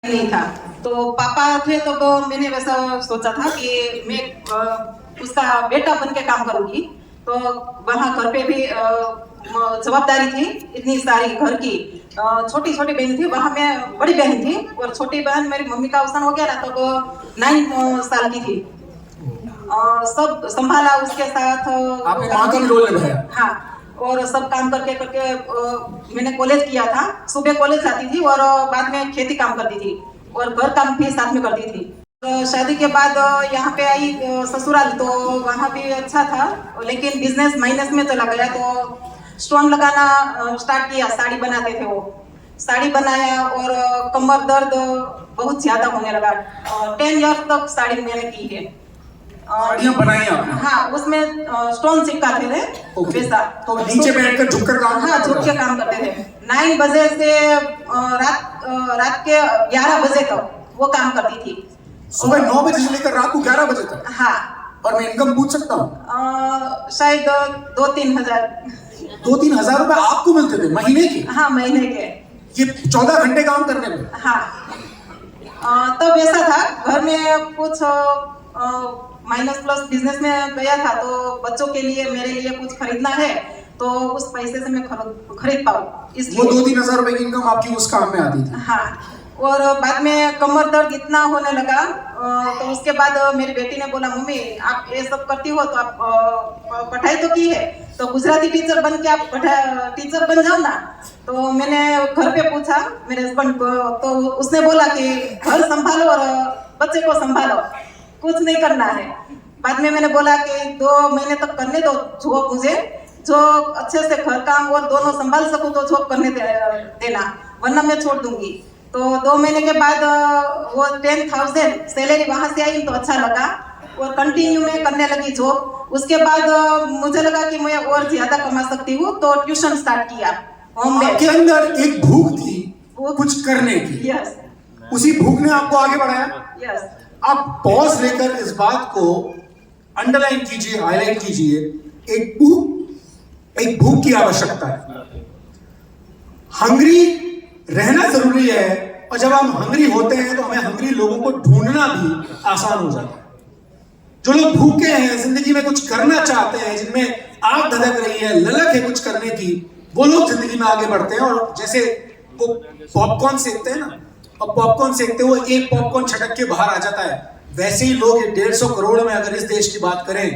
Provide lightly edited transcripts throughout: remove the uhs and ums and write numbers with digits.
नहीं था। तो पापा थे तो मैंने वैसा सोचा था कि मैं उसका बेटा बन के काम करूंगी। तो वहाँ घर पे भी जवाबदारी थी इतनी सारी घर की। छोटी छोटी बहन थी, वहाँ मैं बड़ी बहन थी और छोटी बहन मेरी मम्मी का अवसान हो गया ना, तो वो 9 साल की थी। सब संभाला उसके साथ। आपने माँ का भी रोल निभाया? हाँ, और सब काम करके करके मैंने कॉलेज किया था। सुबह कॉलेज जाती थी और बाद में खेती काम करती थी और घर काम भी साथ में करती थी। शादी के बाद यहाँ पे आई ससुराल, तो वहाँ भी अच्छा था, लेकिन बिजनेस माइनस में चला गया। तो स्टोन लगाना स्टार्ट किया, साड़ी बनाते थे वो, साड़ी बनाया और कमर दर्द बहुत ज्यादा होने लगा। 10 ईयर तक साड़ी मैंने की है। साड़ियाँ बनाई आपने? हाँ, उसमें स्टोन चिपकाते थे वैसा। तो नीचे बैठकर झुककर काम? हाँ, झुक के काम करते थे। 9 बजे से रात के 11 बजे तक वो काम करती थी। सुबह 9 बजे से लेकर रात को 11 बजे तक? हाँ। और मैं इनकम पूछ सकता हूँ? शायद 2-3 हजार। 2-3 हजार रुपए आपको मिलते थे महीने के? हाँ, महीने के। ये 14 घंटे काम करने में? हाँ। तो वैसा था, घर में कुछ माइनस प्लस बिजनेस में गया था, तो बच्चों के लिए मेरे लिए कुछ खरीदना है, तो उस पैसे से मैं खरीद पाऊँ इसलिए। वो 2-3 हजार रुपए की इनकम आपकी उस काम में आती थी? हाँ। और बाद में कमर दर्द इतना होने लगा, तो उसके बाद मेरी बेटी ने बोला, मम्मी आप ये सब करती हो तो आप पढ़ाई तो की है, तो गुजराती टीचर बन के आप टीचर बन जाओ ना। तो मैंने घर पे पूछा मेरे हस्बैंड को, तो उसने बोला कि घर संभालो और बच्चे को संभालो, कुछ नहीं करना है। बाद में मैंने बोला कि 2 महीने तक करने दो जॉब, मुझे जो अच्छे से घर काम और दोनों संभाल सकूं तो जॉब करने देना, वरना मैं छोड़ दूंगी। तो 2 महीने के बाद वो 10,000 सैलरी वहां से आई, तो अच्छा लगा और कंटिन्यू में करने लगी जॉब। उसके बाद मुझे लगा कि मैं और ज्यादा कमा सकती हूँ, तो ट्यूशन स्टार्ट किया होम में। आपके अंदर एक भूख थी कुछ करने की। यस। उसी भूख ने आपको आगे बढ़ाया? यस। आप पॉज लेकर इस बात को अंडरलाइन कीजिए, हाईलाइट कीजिए। एक भूख की आवश्यकता है। हंग्री रहना जरूरी है, और जब हम हंग्री होते हैं तो हमें हंग्री लोगों को ढूंढना भी आसान हो जाता है। जो लोग भूखे हैं, जिंदगी में कुछ करना चाहते हैं, जिनमें आग धधक रही है, ललक है कुछ करने की, वो लोग जिंदगी में आगे बढ़ते हैं। और जैसे वो पॉपकॉर्न सेकते हैं ना, और पॉपकॉर्न सेकते हुए एक पॉपकॉर्न छटक के बाहर आ जाता है, वैसे ही लोग 150 करोड़ में अगर इस देश की बात करें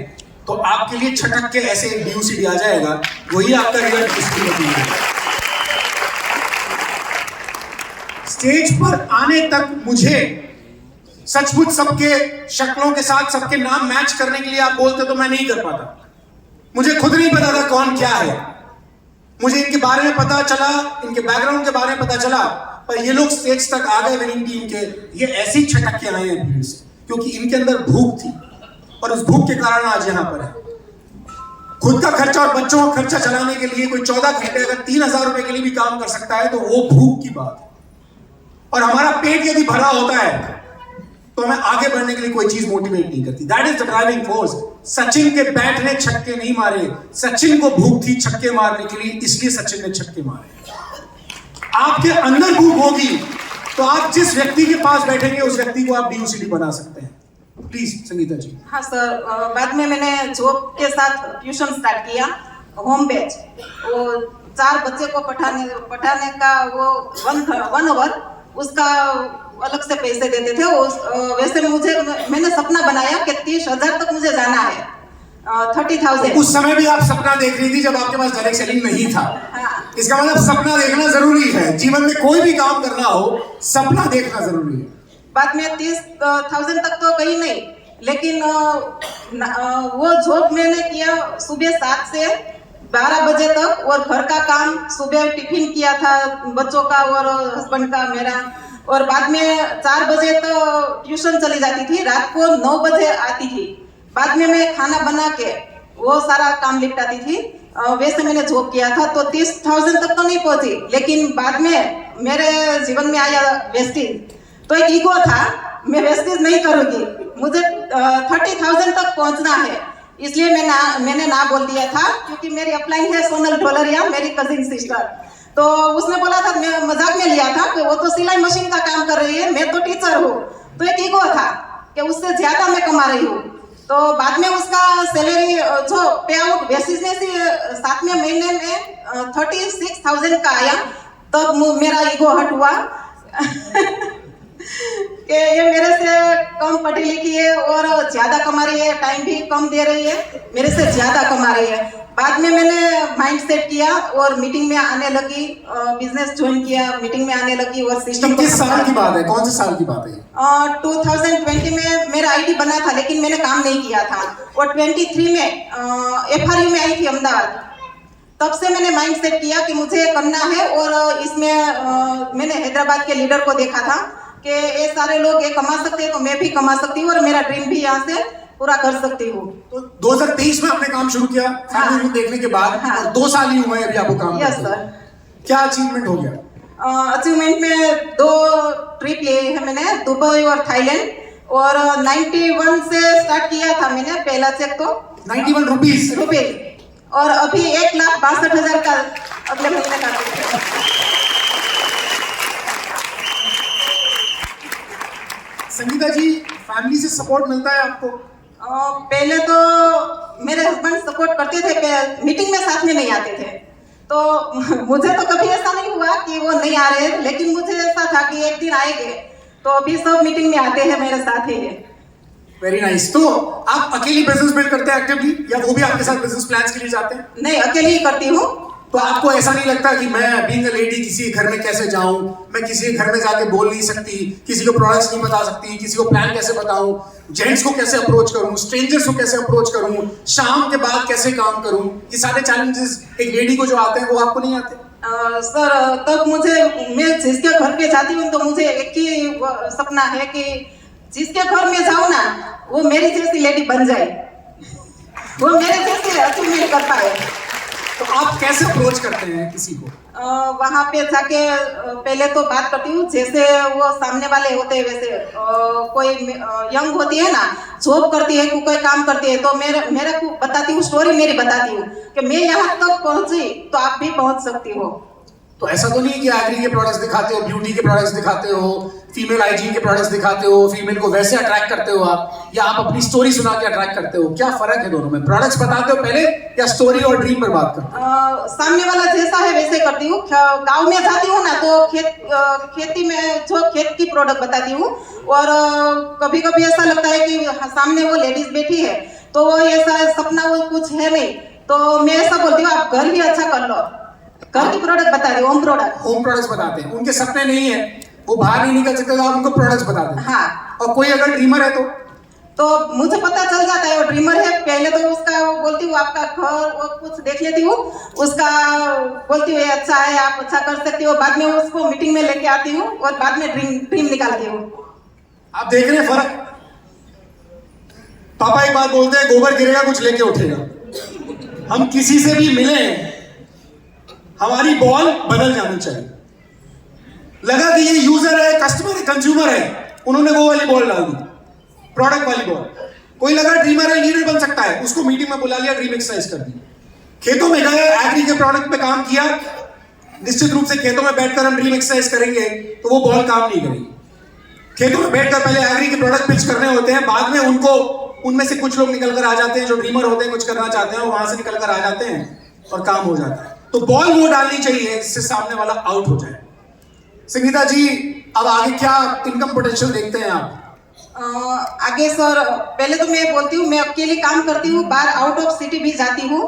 तो आपके लिए छटक के ऐसे एक DUCD आ जाएगा, वही आपका रिजल्ट हिस्ट्री बनेगा। स्टेज पर आने तक मुझे सचमुच सबके शक्लों के साथ सबके नाम मैच करने के लिए आप बोलते तो मैं नहीं कर पाता। मुझे खुद नहीं पता था कौन क्या है। मुझे इनके बारे में पता चला, इनके बैकग्राउंड के बारे में पता चला, पर ये लोग स्टेज तक आ गए विनिंग टीम के, ये ऐसे ही छटक के आए हैं भीड़ से, क्योंकि इनके अंदर भूख थी और उस भूख के कारण आज यहां पर है। खुद का खर्चा और बच्चों का खर्चा चलाने के लिए कोई 14 घंटे अगर 3,000 रुपए के लिए भी काम कर सकता है तो वो भूख की बात है। और हमारा पेट यदि भरा होता है तो हमें आगे बढ़ने के लिए कोई चीज मोटिवेट नहीं करती। That is the driving force. Sachin के बैट ने छक्के नहीं मारे, सचिन को भूख थी छक्के मारने के लिए, इसलिए सचिन ने छक्के मारे। आपके अंदर भूख होगी तो आप जिस व्यक्ति के पास बैठेंगे उस व्यक्ति को आप DUCD बना सकते हैं। प्लीज संगीता जी। हाँ सर, बाद में मैंने जॉब के साथ ट्यूशन स्टार्ट किया होम बैच। वो 4 बच्चे को पढ़ाने का वो 1 आवर उसका अलग से पैसे देते थे। वैसे मैंने सपना बनाया कि 30,000 तक मुझे जाना है, 30,000। उस समय भी आप सपना देख रही थी जब आपके पास डायरेक्ट सेलिंग नहीं था। हाँ। इसका मतलब सपना देखना जरूरी है। जीवन में कोई भी काम करना हो, सपना देखना जरूरी है। बाद में 30,000 तक तो गई नहीं, लेकिन वो जॉब मैंने किया सुबह 7 से 12 बजे तक, और घर का काम सुबह टिफिन किया था बच्चों का और हस्बैंड का मेरा, और बाद में 4 बजे तो ट्यूशन चली जाती थी, रात को 9 बजे आती थी। बाद में मैं खाना बना के वो सारा काम निपटाती थी। वैसे मैंने जॉब किया था, तो 30,000 तक तो नहीं पहुंची, लेकिन बाद में मेरे जीवन में आया वेस्टेज। तो एक ईगो था, मैं वेस्टेज नहीं करूंगी, मुझे 30,000 तक पहुंचना है, इसलिए मैंने ना बोल दिया था। क्योंकि मेरी अपलाइन है सोनल ढोलरिया, मेरी कजिन सिस्टर। तो उसने बोला था, मैं मजाक में लिया था कि वो तो सिलाई मशीन का काम कर रही है, मैं तो एक ईगो था कि उससे ज्यादा मैं कमा रही हूँ। तो बाद में उसका सैलरी जो पे आउट बेसिस में से 7वें महीने में 36,000 का आया, तब मेरा ईगो हट हुआ कि ये मेरे से कम पढ़ी लिखी है और ज्यादा कमा रही है, टाइम भी कम दे रही है, मेरे से ज्यादा कमा रही है। बाद में मैंने माइंड सेट किया और मीटिंग में आने लगी, बिजनेस ज्वाइन किया, मीटिंग में आने लगी और सिस्टम। किस साल की बात है, कौन से साल की बात है? 2020 में मेरा आईडी बना था, लेकिन मैंने काम नहीं किया था। और 23 में FRU में आई थी अहमदाबाद। तब से मैंने माइंड सेट किया कि मुझे करना है। और इसमें मैंने हैदराबाद के लीडर को देखा था कि ये सारे लोग ये कमा सकते हैं तो मैं भी कमा सकती हूँ और मेरा ड्रीम भी यहाँ से पूरा कर सकती हूँ। तो 2023 में आपने काम शुरू किया, फैमिली में देखने के बाद। हाँ। और 2 साल ही हुए हैं अभी आपको काम यस करते हुए। सर। क्या अचीवमेंट हो गया? अचीवमेंट में 2 ट्रिप लिए है मैंने, दुबई और थाईलैंड। और 91 से स्टार्ट किया था मैंने पहला चेक तो 91 रुपीज। और अभी 1,62,000 का अगले महीने का चेक है। संगीता जी, फैमिली से सपोर्ट मिलता है आपको? पहले तो मेरे हस्बैंड सपोर्ट करते थे, मीटिंग में साथ में नहीं आते थे। तो मुझे तो कभी ऐसा नहीं हुआ कि वो नहीं आ रहे, लेकिन मुझे ऐसा था कि एक दिन आएंगे। तो अभी सब मीटिंग में आते हैं मेरे साथ ही। Very nice. तो आप अकेली बिजनेस बिल्ड करते हैं एक्टिवली, या वो भी आपके साथ बिजनेस प्लान्स के लिए जाते हैं? नहीं, अकेली ही करती हूँ। तो आपको ऐसा नहीं लगता कि मैं बीइंग अ लेडी किसी के घर में कैसे जाऊं, मैं किसी के घर में जाके बोल नहीं सकती, किसी को प्रोडक्ट्स नहीं बता सकती, किसी को प्लान कैसे बताऊं, जेंट्स को कैसे अप्रोच करूं, स्ट्रेंजर्स को कैसे अप्रोच करूं, शाम के बाद कैसे काम करूं, ये सारे चैलेंजेस एक लेडी को जो आते हैं वो आपको नहीं आते? सर, तब मैं जिसके घर पे जाती हूँ तो मुझे एक ही सपना है कि जिसके घर में जाऊँ ना, वो मेरी जैसी लेडी बन जाए, वो मेरे जैसे अचीवमेंट कर पाए। तो आप कैसे अप्रोच करते हैं किसी को? वहाँ पे जाके पहले तो बात करती हूँ, जैसे वो सामने वाले होते हैं वैसे। कोई यंग होती है ना, जॉब करती है, कोई काम करती है, तो मेरे को बताती हूँ, स्टोरी मेरी बताती हूँ कि मैं यहाँ तक पहुँची तो आप भी पहुँच सकती हो। तो ऐसा तो नहीं कि एग्री के प्रोडक्ट्स दिखाते हो, ब्यूटी के प्रोडक्ट्स दिखाते हो, फीमेल हाइजीन के प्रोडक्ट्स दिखाते हो, फीमेल को वैसे अट्रैक्ट करते हो आप, या आप अपनी स्टोरी सुना के अट्रैक्ट करते हो? क्या फर्क है दोनों में? प्रोडक्ट्स बताते हो पहले या स्टोरी और ड्रीम पर बात करते हो? सामने वाला जैसा है वैसे करती हूँ। गांव में जाती हूँ ना, तो खेती में जो खेत की प्रोडक्ट बताती हूँ। और कभी कभी ऐसा लगता है कि सामने वो लेडीज बैठी है तो वो ऐसा सपना वो कुछ है नहीं, तो मैं ऐसा बोलती हूँ आप घर ही अच्छा कर लो, घर की प्रोडक्ट बता रही हूँ। होम प्रोडक्ट्स बताते हैं। उनके सपने नहीं है, वो बाहर नहीं निकल सकते, तो आप उनको प्रोडक्ट्स बताते हैं। हाँ। और कोई अगर ड्रीमर है तो मुझे पता चल जाता है वो ड्रीमर है। पहले तो उसका वो बोलती हूँ आपका घर वो कुछ देख लेती हूँ, उसका बोलती हूँ ये अच्छा है, आप अच्छा कर सकती हो। बाद में उसको मीटिंग में लेके आती हूँ और बाद में ड्रीम निकालती हूँ। आप देख रहे हैं फर्क? पापा एक बात बोलते हैं, गोबर गिरेगा कुछ लेके उठेगा। हम किसी से भी मिले, हमारी बॉल बदल जानी चाहिए। लगा कि ये यूजर है, कस्टमर है, कंज्यूमर है, उन्होंने वो वाली बॉल डाल दी, प्रोडक्ट वाली बॉल। कोई लगा ड्रीमर है, लीडर बन सकता है, उसको मीटिंग में बुला लिया, ड्रीम एक्सरसाइज कर दी। खेतों में गए, एग्री के प्रोडक्ट पे काम किया, निश्चित रूप से खेतों में बैठकर हम ड्रीम एक्सरसाइज करेंगे तो वो बॉल काम नहीं करेगी। खेतों में बैठकर पहले एग्री के प्रोडक्ट पिच करने होते हैं, बाद में उनको उनमें से कुछ लोग निकल कर आ जाते हैं जो ड्रीमर होते हैं, कुछ करना चाहते हैं, वहां से निकल कर आ जाते हैं और काम हो जाता है। तो बॉल वो डालनी चाहिए जिससे सामने वाला आउट हो जाए। संगीता जी, अब आगे क्या इनकम पोटेंशियल देखते हैं आप? आगे सर, पहले तो मैं बोलती हूँ मैं अकेले काम करती हूँ, बाहर आउट ऑफ सिटी भी जाती हूँ।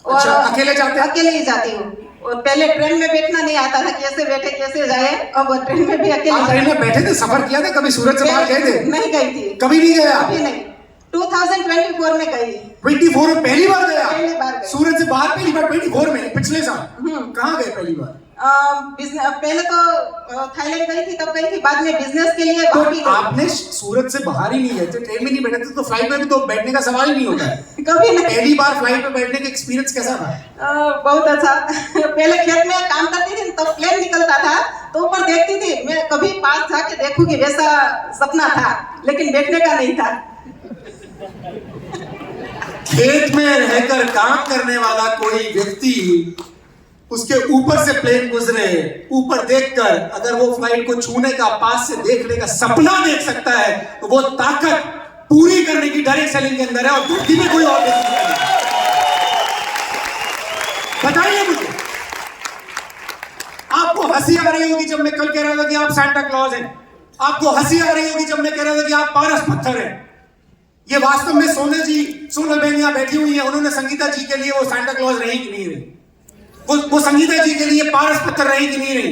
और अच्छा, अकेले जाते हैं? अकेले ही जाती हूँ। और पहले ट्रेन में बैठना नहीं आता था, कैसे बैठे कैसे जाए, अब ट्रेन में भी अकेले। ट्रेन में बैठे थे, सफर किया था कभी? सूरत से बाहर गए थे? नहीं गई थी, कभी नहीं गया? कभी नहीं। 2024 में गई। 24 में पहली बार गया? पहली बार गई। सूरत से बाहर पहली बार 24 में, पिछले साल। कहाँ गए पहली बार? पहले तो थाईलैंड गई थी, तब गई थी, बाद में बिजनेस के लिए बाहर तो आपने सूरत से बाहर ही नहीं गए थे, ट्रेन में नहीं बैठे थे, तो फ्लाइट में भी तो बैठने का सवाल ही नहीं होता है। कभी नहीं। पहली बार फ्लाइट में बैठने का एक्सपीरियंस कैसा था? बहुत अच्छा। पहले खेत में काम करती थी तो प्लेन निकलता था तो ऊपर देखती थी, मैं कभी पास जाके देखूंगी वैसा सपना था, लेकिन बैठने का नहीं था। खेत में रहकर काम करने वाला कोई व्यक्ति उसके ऊपर से प्लेन गुजरे, ऊपर देखकर अगर वो फ्लाइट को छूने का, पास से देखने का सपना देख सकता है, तो वो ताकत पूरी करने की डायरेक्ट सेलिंग के अंदर है और धरती में कोई और नहीं। बताइए मुझे, आपको हंसी आ रही होगी जब मैं कल कह रहा था कि आप सांता क्लॉज हैं, आपको हंसी आ रही होगी जब मैं कह रहा था कि आप पारस पत्थर हैं। ये वास्तव में सोनल बहन यहां बैठी हुई है, उन्होंने संगीता जी के लिए वो सांता क्लॉज रही कि नहीं रही, वो संगीता जी के लिए पारस पत्थर रही कि नहीं रही।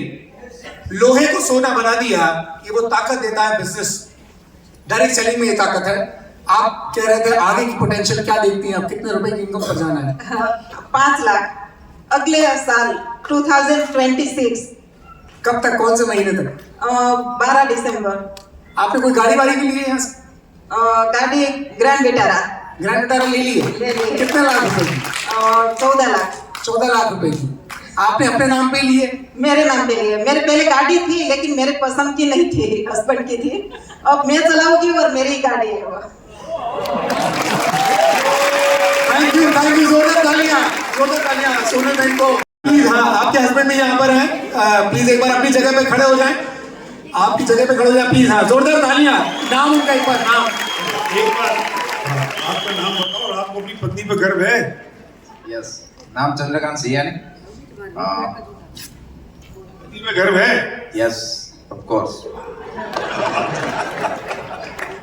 लोहे को सोना बना दिया, ये वो ताकत देता है बिजनेस, डायरेक्ट सेलिंग में ये ताकत है। आप कह रहे थे आगे की पोटेंशियल क्या देखती हैं आप, कितने रुपए की इनकम पर जाना है? 5 लाख अगले साल 2026। कब तक, कौन से महीने तक? 12 दिसंबर। आपने कोई गाड़ी वाड़ी के लिए यहाँ से? गाड़ी ग्रैंड विटारा ले लिए? कितने लाख रुपए की? 14 लाख। 14 लाख रुपए की आपने अपने नाम पे लिए? मेरे नाम पे लिए। मेरे पहले गाड़ी थी लेकिन मेरे पसंद की नहीं थी, हस्बैंड की थी। अब मैं चलाऊंगी और मेरी ही गाड़ी है वो। थैंक यू, जोरदार तालियां सोनल बहन को। प्लीज, हाँ, आपके हस्बैंड भी यहाँ पर हैं, प्लीज एक बार अपनी जगह पे खड़े हो जाएं, आपकी जगह पे खड़े हो जाएं प्लीज। हाँ, जोरदार तालियां। नाम उनका एक बार, नाम एक बार आपका नाम बताओ और आपको अपनी पत्नी पे गर्व है? यस, नाम चंद्रकांत सियानी। पत्नी पे गर्व है? Yes, of course.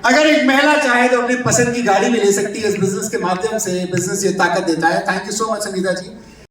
अगर एक महिला चाहे तो अपनी पसंद की गाड़ी भी ले सकती है इस बिजनेस के माध्यम से। बिजनेस ये ताकत देता है। Thank you so much Sangeeta ji.